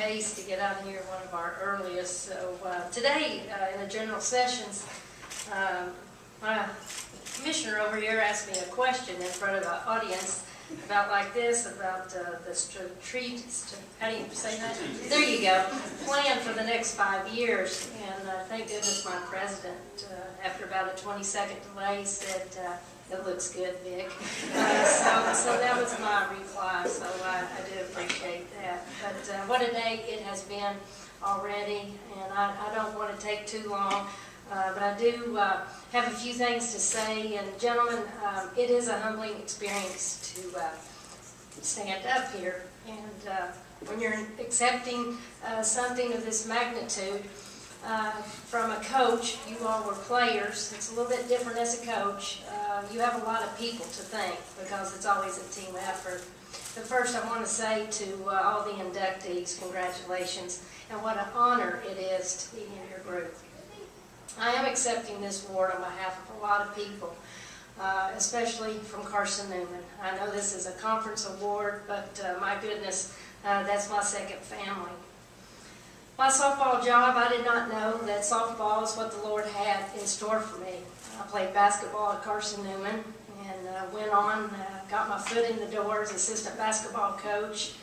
haste to get out of here one of our earliest. So today in the general sessions, my commissioner over here asked me a question in front of the audience about like this, about the how do you say that? There you go. Plan for the next 5 years. And thank goodness my president, after about a 20-second delay, said, "It looks good, Vic." So that was my reply, so I do appreciate that. But what a day it has been already, and I don't want to take too long. But I do have a few things to say, and gentlemen, it is a humbling experience to stand up here, and when you're accepting something of this magnitude from a coach, you all were players. It's a little bit different as a coach. You have a lot of people to thank because it's always a team effort. But first I want to say to all the inductees, congratulations, and what an honor it is to be in your group. I am accepting this award on behalf of a lot of people, especially from Carson-Newman. I know this is a conference award, but my goodness, that's my second family. My softball job, I did not know that softball is what the Lord had in store for me. I played basketball at Carson-Newman and went on, got my foot in the door as assistant basketball coach,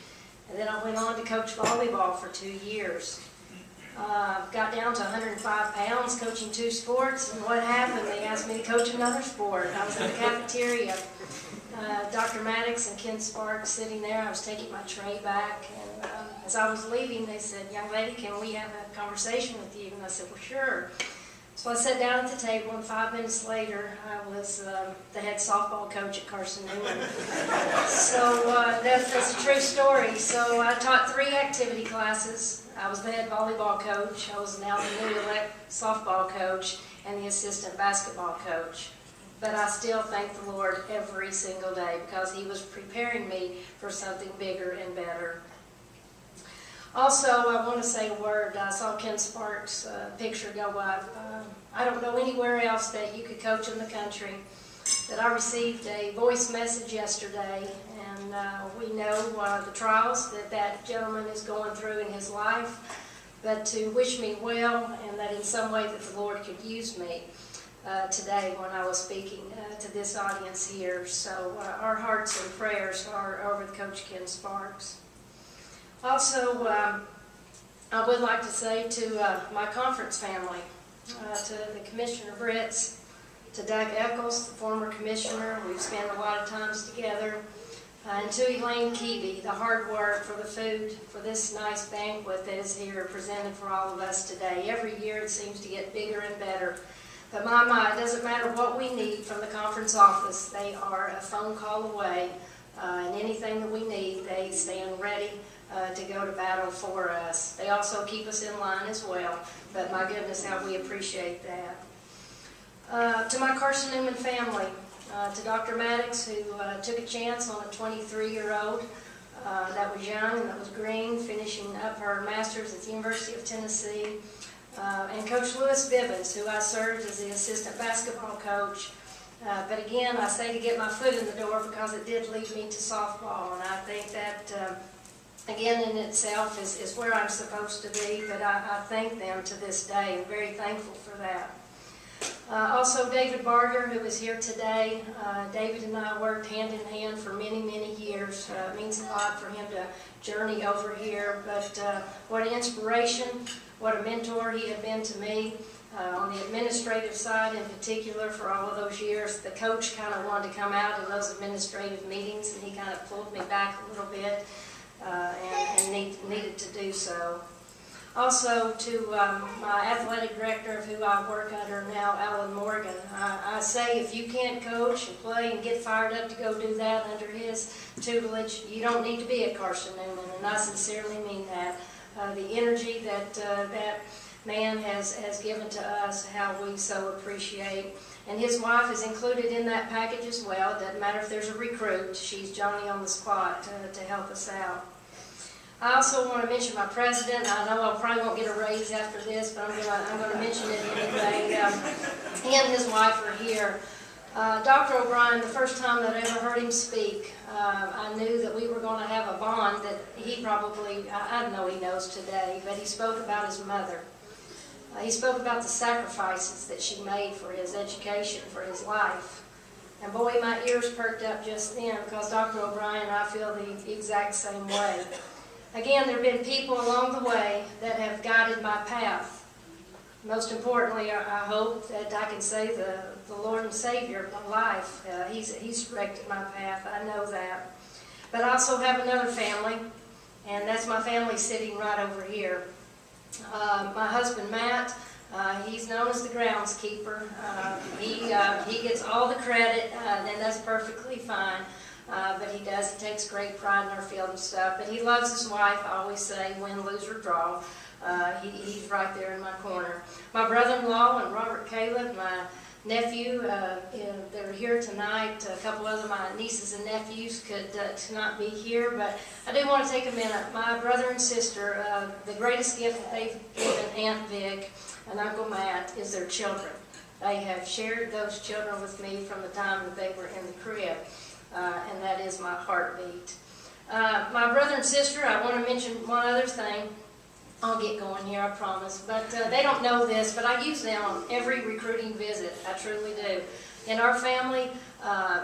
and then I went on to coach volleyball for 2 years. Got down to 105 pounds coaching 2 sports, and what happened? They asked me to coach another sport. I was in the cafeteria. Dr. Maddox and Ken Sparks sitting there. I was taking my tray back, and as I was leaving, they said, "Young lady, can we have a conversation with you?" And I said, "Well, sure." So I sat down at the table, and 5 minutes later, I was the head softball coach at Carson-Newman. So that's a true story. So I taught 3 activity classes. I was the head volleyball coach. I was now the new elect softball coach and the assistant basketball coach. But I still thank the Lord every single day because He was preparing me for something bigger and better. Also, I want to say a word. I saw Ken Sparks' picture go up. I don't know anywhere else that you could coach in the country, but I received a voice message yesterday, and we know the trials that gentleman is going through in his life, but to wish me well and that in some way that the Lord could use me today when I was speaking to this audience here. So our hearts and prayers are over Coach Ken Sparks. Also, I would like to say to my conference family, to the Commissioner Britz, to Doug Eccles, the former commissioner, we've spent a lot of times together, and to Elaine Keeby, the hard work for the food, for this nice banquet that is here presented for all of us today. Every year it seems to get bigger and better. But my, it doesn't matter what we need from the conference office, they are a phone call away, and anything that we need, they stand ready to go to battle for us. They also keep us in line as well, but my goodness, how we appreciate that. To my Carson-Newman family, to Dr. Maddox, who took a chance on a 23-year-old that was young and that was green, finishing up her master's at the University of Tennessee, and Coach Lewis Bibbins, who I served as the assistant basketball coach. But again, I say to get my foot in the door because it did lead me to softball, and I think that again, in itself is where I'm supposed to be, but I thank them to this day. I'm very thankful for that. Also, David Barger, who is here today. David and I worked hand in hand for many, many years. It means a lot for him to journey over here, but what an inspiration, what a mentor he had been to me. On the administrative side in particular for all of those years, the coach kind of wanted to come out in those administrative meetings, and he kind of pulled me back a little bit. And needed to do so. Also to my athletic director of who I work under now, Alan Morgan. I say if you can't coach and play and get fired up to go do that under his tutelage, you don't need to be at Carson-Newman, and I sincerely mean that. The energy that that man has given to us, how we so appreciate. And his wife is included in that package as well. It doesn't matter if there's a recruit, she's Johnny on the spot to help us out. I also want to mention my president. I know I probably won't get a raise after this, but I'm going to mention it anyway. He and his wife are here. Dr. O'Brien, the first time that I ever heard him speak, I knew that we were going to have a bond that he probably, I know he knows today, but he spoke about his mother. He spoke about the sacrifices that she made for his education, for his life. And boy, my ears perked up just then, because Dr. O'Brien, I feel the exact same way. Again, there have been people along the way that have guided my path. Most importantly, I hope that I can say the Lord and Savior of my life. He's directed my path, I know that. But I also have another family, and that's my family sitting right over here. My husband, Matt, he's known as the groundskeeper. He gets all the credit, and that's perfectly fine. But he takes great pride in our field and stuff. But he loves his wife, I always say, win, lose, or draw. He's right there in my corner. My brother-in-law and Robert Caleb, my nephew, they're here tonight. A couple of my nieces and nephews could not be here, but I do want to take a minute. My brother and sister, the greatest gift that they've given Aunt Vic and Uncle Matt is their children. They have shared those children with me from the time that they were in the crib, and that is my heartbeat. My brother and sister, I want to mention one other thing. I'll get going here, I promise. But they don't know this, but I use them on every recruiting visit. I truly do. In our family,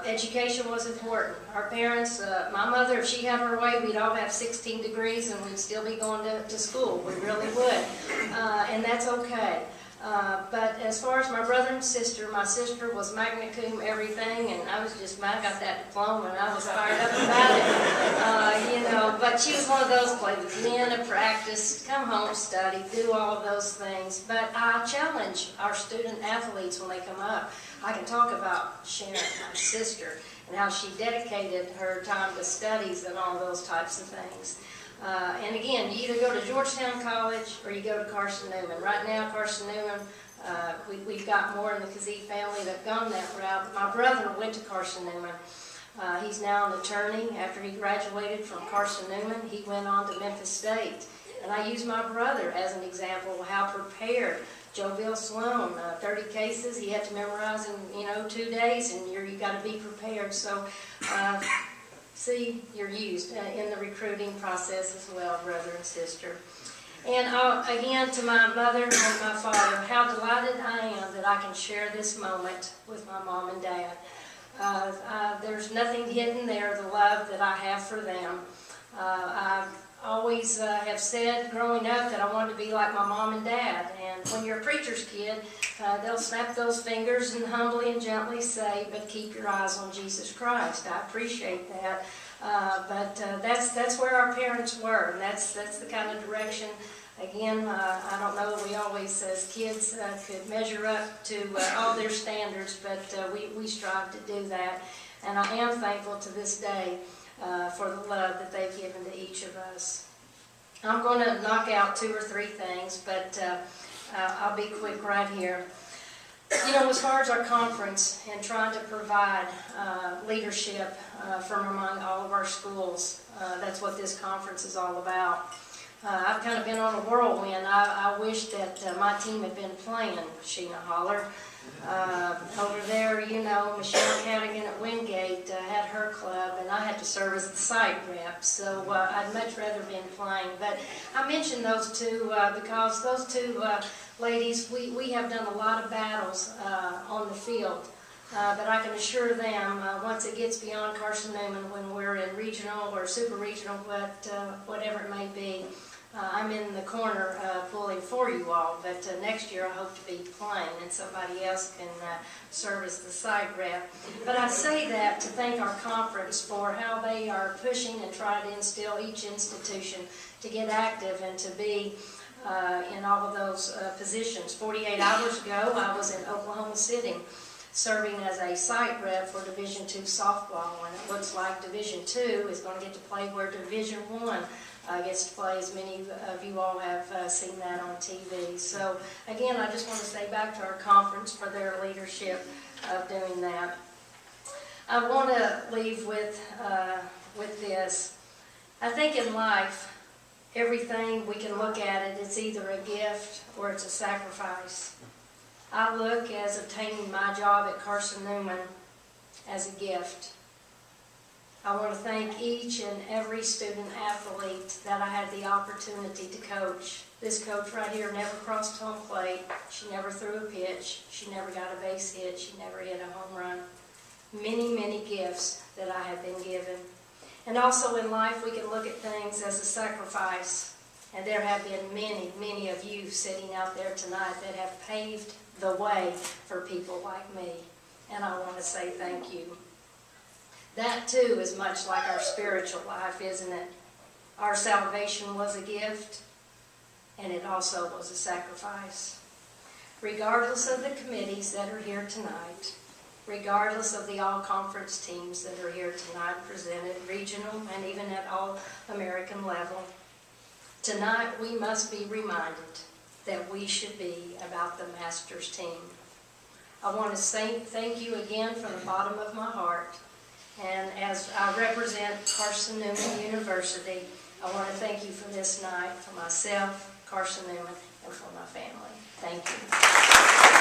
education was important. Our parents, my mother, if she had her way, we'd all have 16 degrees and we'd still be going to school. We really would. And that's okay. But as far as my brother and sister, my sister was magna cum everything, and I was just mad. I got that diploma, and I was fired up about it, But she was one of those places, in a practice, come home, study, do all of those things. But I challenge our student athletes when they come up. I can talk about Sharon, my sister, and how she dedicated her time to studies and all those types of things. And again, you either go to Georgetown College or you go to Carson-Newman. Right now, Carson-Newman, we've got more in the Kazee family that have gone that route. My brother went to Carson-Newman. He's now an attorney. After he graduated from Carson-Newman, he went on to Memphis State. And I use my brother as an example of how prepared. Joe Bill Sloan, 30 cases, he had to memorize in 2 days, and you got to be prepared. So. See, you're used in the recruiting process as well, brother and sister. And again, to my mother and my father, how delighted I am that I can share this moment with my mom and dad. There's nothing hidden there, the love that I have for them. I always have said growing up that I wanted to be like my mom and dad. And when you're a preacher's kid, they'll snap those fingers and humbly and gently say, but keep your eyes on Jesus Christ. I appreciate that. But that's where our parents were, and that's the kind of direction. Again, I don't know that we always, as kids, could measure up to all their standards, but we strive to do that. And I am thankful to this day for the love that they've given to each of us. I'm going to knock out 2 or 3 things, but I'll be quick right here. As far as our conference and trying to provide leadership from among all of our schools, that's what this conference is all about. I've kind of been on a whirlwind. I wish that my team had been playing Sheena Holler. Over there, Michelle Cadigan at Wingate had her club, and I had to serve as the site rep, so I'd much rather been playing. But I mentioned those two because those two ladies, we have done a lot of battles on the field. But I can assure them, once it gets beyond Carson-Newman, when we're in regional or super regional, whatever it may be, I'm in the corner pulling for you all. But next year I hope to be playing, and somebody else can serve as the site rep. But I say that to thank our conference for how they are pushing and trying to instill each institution to get active and to be in all of those positions. 48 hours ago, I was in Oklahoma City serving as a site rep for Division II softball, and it looks like Division II is going to get to play where Division I gets to play, as many of you all have seen that on TV. So again, I just want to say back to our conference for their leadership of doing that. I want to leave with this. I think in life, everything we can look at it, it's either a gift or it's a sacrifice. I look as obtaining my job at Carson-Newman as a gift. I want to thank each and every student athlete that I had the opportunity to coach. This coach right here never crossed home plate. She never threw a pitch. She never got a base hit. She never hit a home run. Many, many gifts that I have been given. And also in life, we can look at things as a sacrifice. And there have been many, many of you sitting out there tonight that have paved the way for people like me. And I want to say thank you. That too is much like our spiritual life, isn't it? Our salvation was a gift, and it also was a sacrifice. Regardless of the committees that are here tonight, regardless of the all-conference teams that are here tonight presented, regional and even at all-American level, tonight we must be reminded that we should be about the Masters team. I want to say thank you again from the bottom of my heart. And as I represent Carson-Newman University, I want to thank you for this night, for myself, Carson-Newman, and for my family. Thank you.